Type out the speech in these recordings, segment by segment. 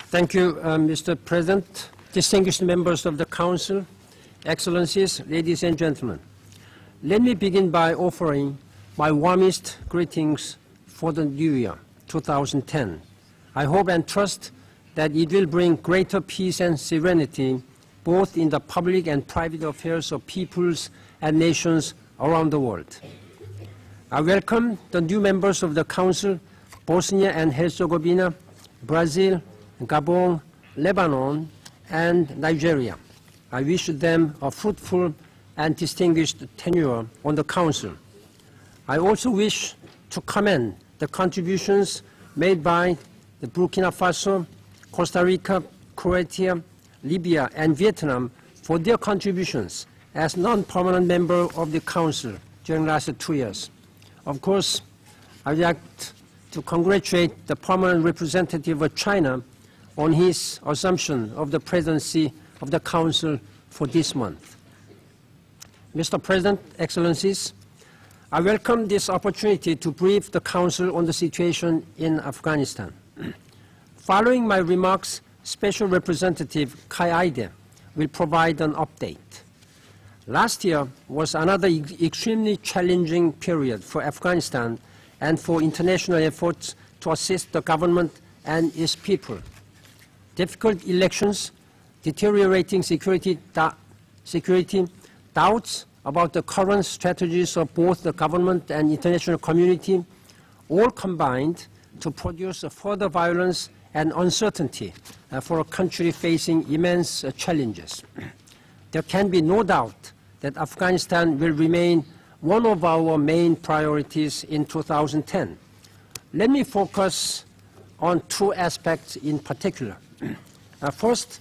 Thank you, Mr. President, distinguished members of the Council, Excellencies, ladies and gentlemen. Let me begin by offering my warmest greetings for the new year, 2010. I hope and trust that it will bring greater peace and serenity both in the public and private affairs of peoples and nations around the world. I welcome the new members of the Council, Bosnia and Herzegovina, Brazil, Gabon, Lebanon, and Nigeria. I wish them a fruitful and distinguished tenure on the Council. I also wish to commend the contributions made by the Burkina Faso, Costa Rica, Croatia, Libya, and Vietnam for their contributions as non-permanent members of the Council during the last 2 years. Of course, I would like to congratulate the permanent representative of China on his assumption of the presidency of the Council for this month. Mr. President, Excellencies, I welcome this opportunity to brief the Council on the situation in Afghanistan. Following my remarks, Special Representative Kai Eide will provide an update. Last year was another extremely challenging period for Afghanistan and for international efforts to assist the government and its people. Difficult elections, deteriorating security, doubts about the current strategies of both the government and international community, all combined to produce further violence and uncertainty for a country facing immense challenges. There can be no doubt that Afghanistan will remain one of our main priorities in 2010. Let me focus on two aspects in particular. First,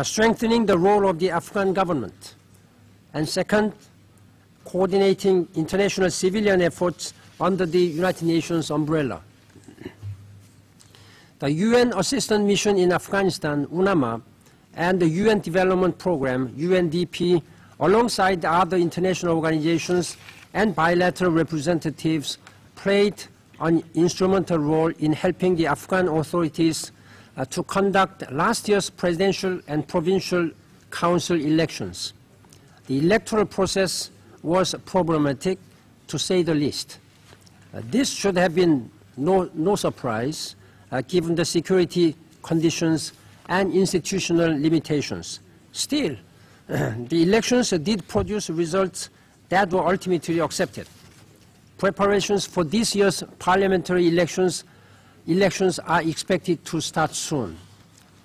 strengthening the role of the Afghan government, and second, coordinating international civilian efforts under the United Nations umbrella. The UN Assistance Mission in Afghanistan, UNAMA, and the UN Development Programme, UNDP, alongside other international organizations and bilateral representatives, played an instrumental role in helping the Afghan authorities to conduct last year's presidential and provincial council elections. The electoral process was problematic, to say the least. This should have been no surprise, given the security conditions and institutional limitations. Still, the elections did produce results that were ultimately accepted. Preparations for this year's parliamentary elections are expected to start soon.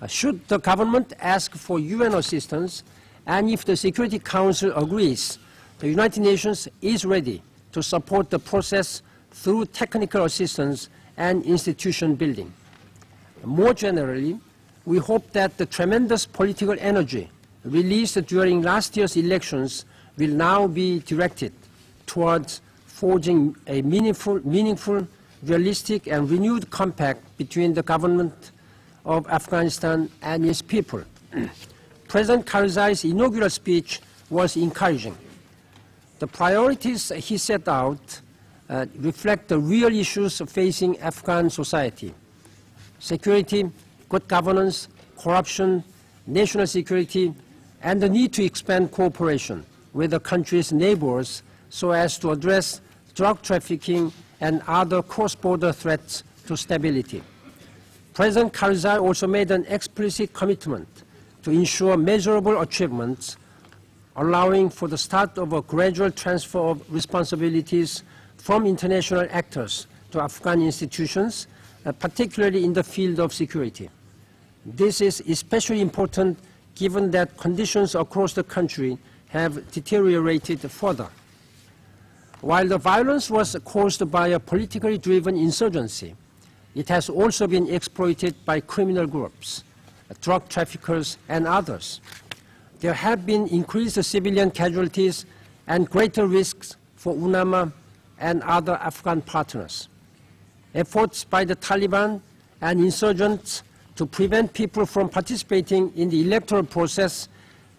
Should the government ask for UN assistance, and if the Security Council agrees, the United Nations is ready to support the process through technical assistance and institution building. More generally, we hope that the tremendous political energy released during last year's elections will now be directed towards forging a meaningful, realistic and renewed compact between the government of Afghanistan and its people. President Karzai's inaugural speech was encouraging. The priorities he set out reflect the real issues facing Afghan society: security, good governance, corruption, national security, and the need to expand cooperation with the country's neighbors so as to address drug trafficking and other cross-border threats to stability. President Karzai also made an explicit commitment to ensure measurable achievements, allowing for the start of a gradual transfer of responsibilities from international actors to Afghan institutions, particularly in the field of security. This is especially important given that conditions across the country have deteriorated further. While the violence was caused by a politically driven insurgency, it has also been exploited by criminal groups, drug traffickers, and others. There have been increased civilian casualties and greater risks for UNAMA and other Afghan partners. Efforts by the Taliban and insurgents to prevent people from participating in the electoral process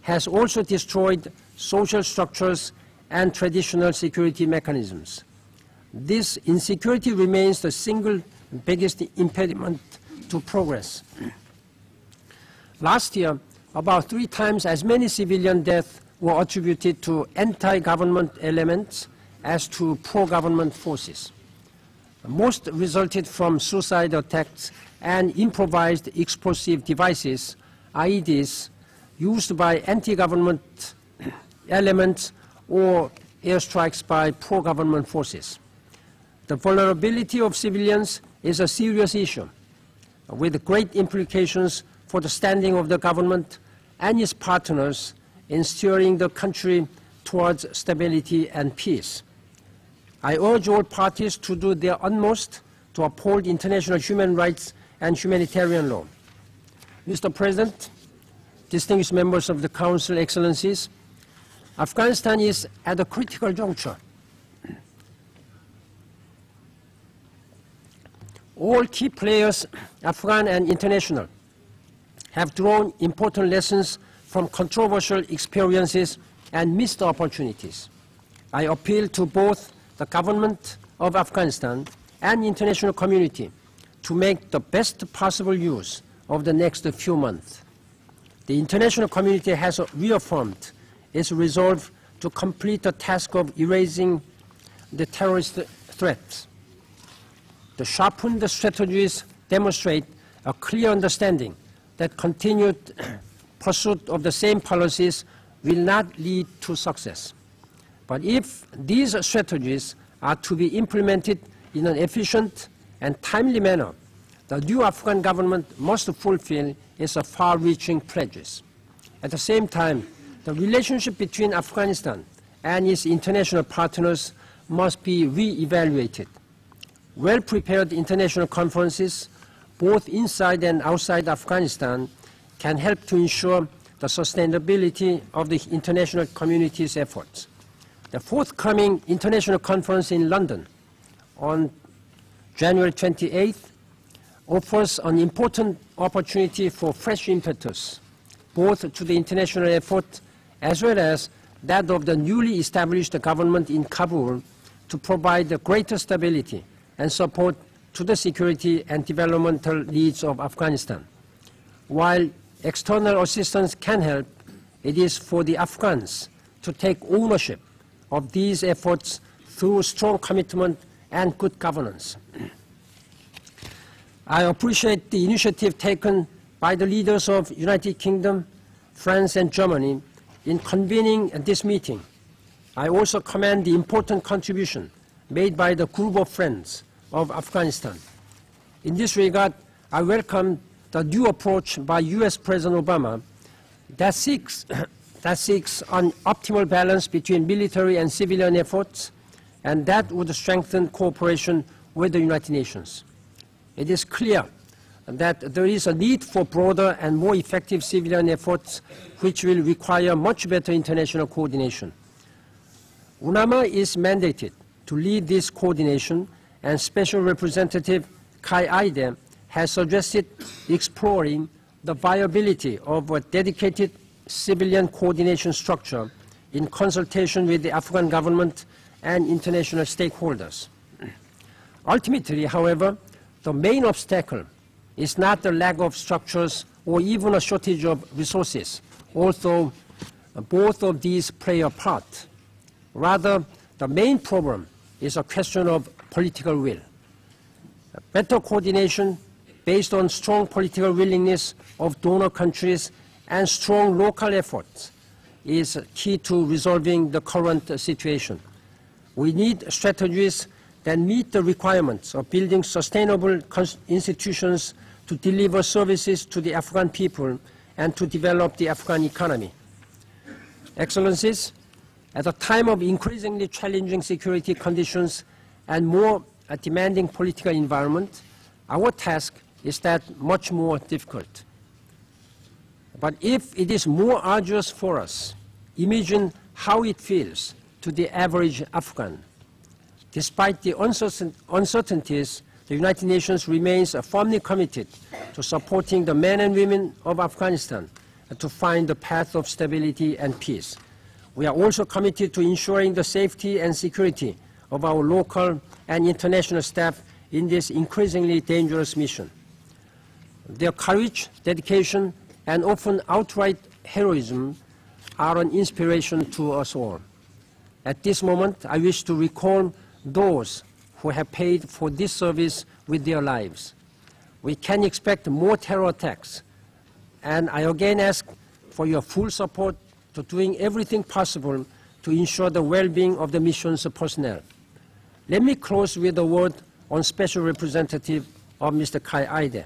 has also destroyed social structures and traditional security mechanisms. This insecurity remains the single biggest impediment to progress. Last year, about 3 times as many civilian deaths were attributed to anti-government elements as to pro-government forces. Most resulted from suicide attacks and improvised explosive devices, IEDs, used by anti-government elements or airstrikes by pro-government forces. The vulnerability of civilians is a serious issue, with great implications for the standing of the government and its partners in steering the country towards stability and peace. I urge all parties to do their utmost to uphold international human rights and humanitarian law. Mr. President, distinguished members of the Council, Excellencies, Afghanistan is at a critical juncture. All key players, Afghan and international, have drawn important lessons from controversial experiences and missed opportunities. I appeal to both the government of Afghanistan and the international community to make the best possible use of the next few months. The international community has reaffirmed its resolve to complete the task of erasing the terrorist threats. The sharpened strategies demonstrate a clear understanding that continued pursuit of the same policies will not lead to success. But if these strategies are to be implemented in an efficient and timely manner, the new Afghan government must fulfill its far-reaching pledges. At the same time, the relationship between Afghanistan and its international partners must be re-evaluated. Well-prepared international conferences, both inside and outside Afghanistan, can help to ensure the sustainability of the international community's efforts. The forthcoming international conference in London on January 28th offers an important opportunity for fresh impetus, both to the international effort as well as that of the newly established government in Kabul to provide greater stability and support to the security and developmental needs of Afghanistan. While external assistance can help, it is for the Afghans to take ownership of these efforts through strong commitment and good governance. I appreciate the initiative taken by the leaders of United Kingdom, France, and Germany in convening this meeting. I also commend the important contribution made by the group of friends of Afghanistan. In this regard, I welcome the new approach by US President Obama that seeks an optimal balance between military and civilian efforts, and that would strengthen cooperation with the United Nations. It is clear that there is a need for broader and more effective civilian efforts, which will require much better international coordination. UNAMA is mandated to lead this coordination, and Special Representative Kai Eide has suggested exploring the viability of a dedicated civilian coordination structure in consultation with the Afghan government and international stakeholders. Ultimately, however, the main obstacle is not the lack of structures or even a shortage of resources, although both of these play a part. Rather, the main problem is a question of political will. Better coordination based on strong political willingness of donor countries and strong local efforts is key to resolving the current situation. We need strategies that meet the requirements of building sustainable institutions to deliver services to the Afghan people and to develop the Afghan economy. Excellencies, at a time of increasingly challenging security conditions and more demanding political environment, our task is that much more difficult. But if it is more arduous for us, imagine how it feels to the average Afghan. Despite the uncertainties, the United Nations remains firmly committed to supporting the men and women of Afghanistan to find the path of stability and peace. We are also committed to ensuring the safety and security of our local and international staff in this increasingly dangerous mission. Their courage, dedication, and often outright heroism are an inspiration to us all. At this moment, I wish to recall those who have paid for this service with their lives. We can expect more terror attacks, and I again ask for your full support to doing everything possible to ensure the well-being of the mission's personnel. Let me close with a word on Special Representative of Mr. Kai Eide.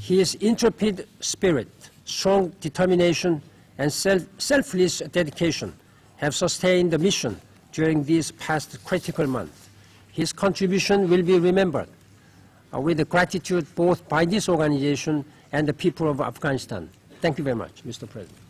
His intrepid spirit, strong determination, and selfless dedication have sustained the mission during these past critical months. His contribution will be remembered with gratitude both by this organization and the people of Afghanistan. Thank you very much, Mr. President.